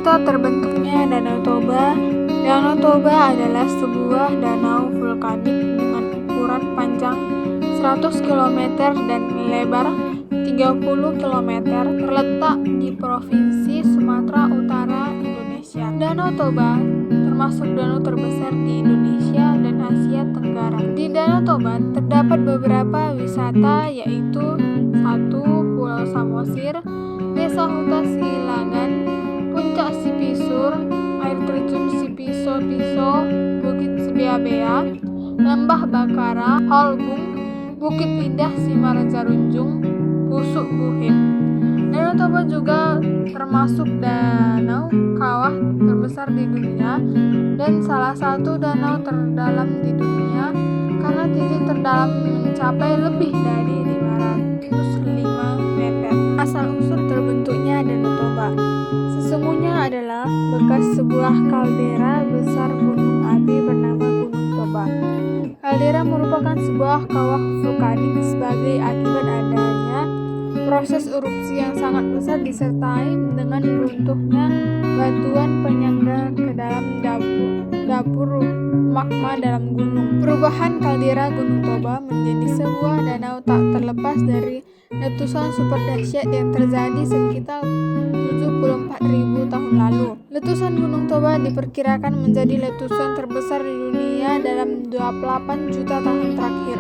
Cerita terbentuknya Danau Toba. Danau Toba adalah sebuah danau vulkanik dengan ukuran panjang 100 km dan lebar 30 km, terletak di Provinsi Sumatera Utara, Indonesia. Danau Toba termasuk danau terbesar di Indonesia dan Asia Tenggara. Di Danau Toba terdapat beberapa wisata, yaitu 1. Pulau Samosir, Desa Huta Silangan, Puncak Sipisur, Air Terjun Sipiso-Piso, Bukit Sebeabea, Lembah Bakara, Holbung, Bukit Indah Simarjarunjung, Pusuk Buhit. Danau Toba juga termasuk danau kawah terbesar di dunia dan salah satu danau terdalam di dunia karena titik terdalam mencapai lebih dari 505 meter. Asal-usul terbentuknya Danau Toba sesungguhnya adalah bekas sebuah kaldera besar gunung api bernama Gunung Toba. Kaldera merupakan sebuah kawah vulkanik sebagai akibat adanya proses erupsi yang sangat besar disertai dengan runtuhnya batuan penyangga ke dalam dapur magma dalam gunung. Perubahan kaldera Gunung Toba menjadi sebuah danau tak terlepas dari letusan super dahsyat yang terjadi sekitar 74.000 tahun lalu. Letusan Gunung Toba diperkirakan menjadi letusan terbesar di dunia dalam 28 juta tahun terakhir.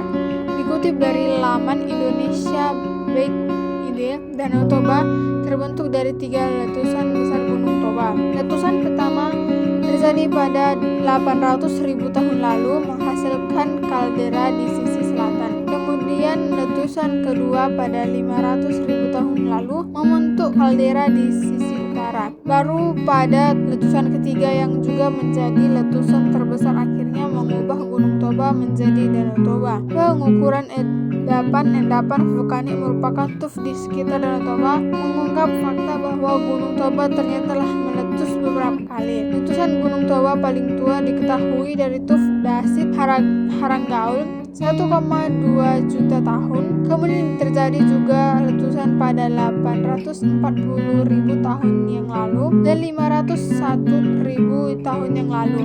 Dikutip dari laman Indonesia Big Ide, Danau Toba terbentuk dari 3 letusan besar Gunung Toba. Letusan pertama terjadi pada 800.000 tahun lalu menghasilkan kaldera di sisi selatan. Kemudian letusan kedua pada 500.000 tahun lalu membentuk kaldera di sisi utara. Baru pada letusan ketiga yang juga menjadi letusan terbesar akhirnya mengubah Gunung Toba menjadi Danau Toba. Pengukuran endapan vulkanik merupakan TUF di sekitar Danau Toba mengungkap fakta bahwa Gunung Toba ternyata telah meletus beberapa kali. Letusan Gunung Toba paling tua diketahui dari TUF Dasit Haranggaul 1,2 juta tahun. Kemudian terjadi juga letusan pada 840.000 tahun yang lalu dan 501.000 tahun yang lalu.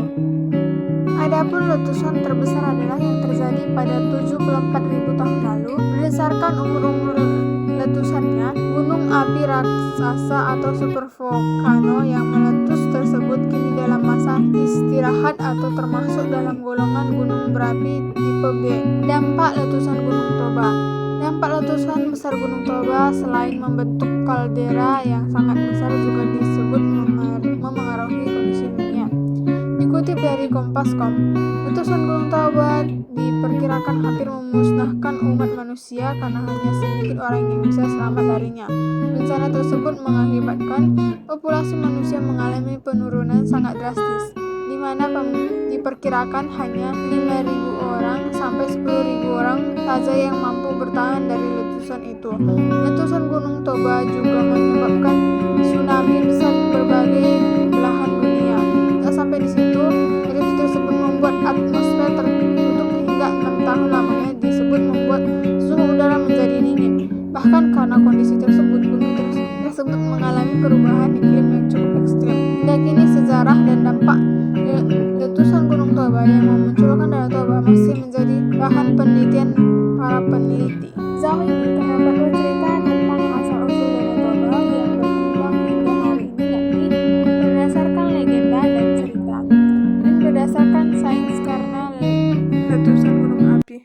Adapun letusan terbesar adalah yang terjadi pada 74.000 tahun lalu. Berdasarkan umur letusannya, gunung api raksasa atau supervolcano yang meletus tersebut kini dalam masa istirahat atau termasuk dalam golongan gunung berapi tipe B. Dampak letusan Gunung Toba. Dampak letusan besar Gunung Toba selain membentuk kaldera yang sangat besar juga disebut memengaruhi kondisi dunia. Dikutip dari Kompas.com, letusan Gunung Toba diperkirakan hampir memusnahkan umat manusia karena hanya sedikit orang yang bisa selamat darinya. Bencana tersebut mengakibatkan populasi manusia mengalami penurunan sangat drastis, di mana diperkirakan hanya 5.000 orang sampai 10.000 orang saja yang mampu bertahan dari letusan itu. Letusan Gunung Toba juga menyebabkan tsunami besar di berbagai belahan dunia. Tak sampai di situ, erupsi tersebut membuat atmosfer tertutup hingga 6 tahun lamanya disebut membuat suhu udara menjadi dingin. Bahkan karena kondisi tersebut, bumi tersebut mengalami perubahan iklim yang cukup ekstrim. Hingga kini sejarah dan dampak letusan Gunung Toba yang memunculkan Danau Toba masih menjadi bahan penelitian para peneliti. Sejauh ini terdapat 2 cerita tentang asal-usul Danau Toba yang berkembang hingga hari ini, yakni berdasarkan legenda dan cerita, dan berdasarkan sains karena letusan gunung api.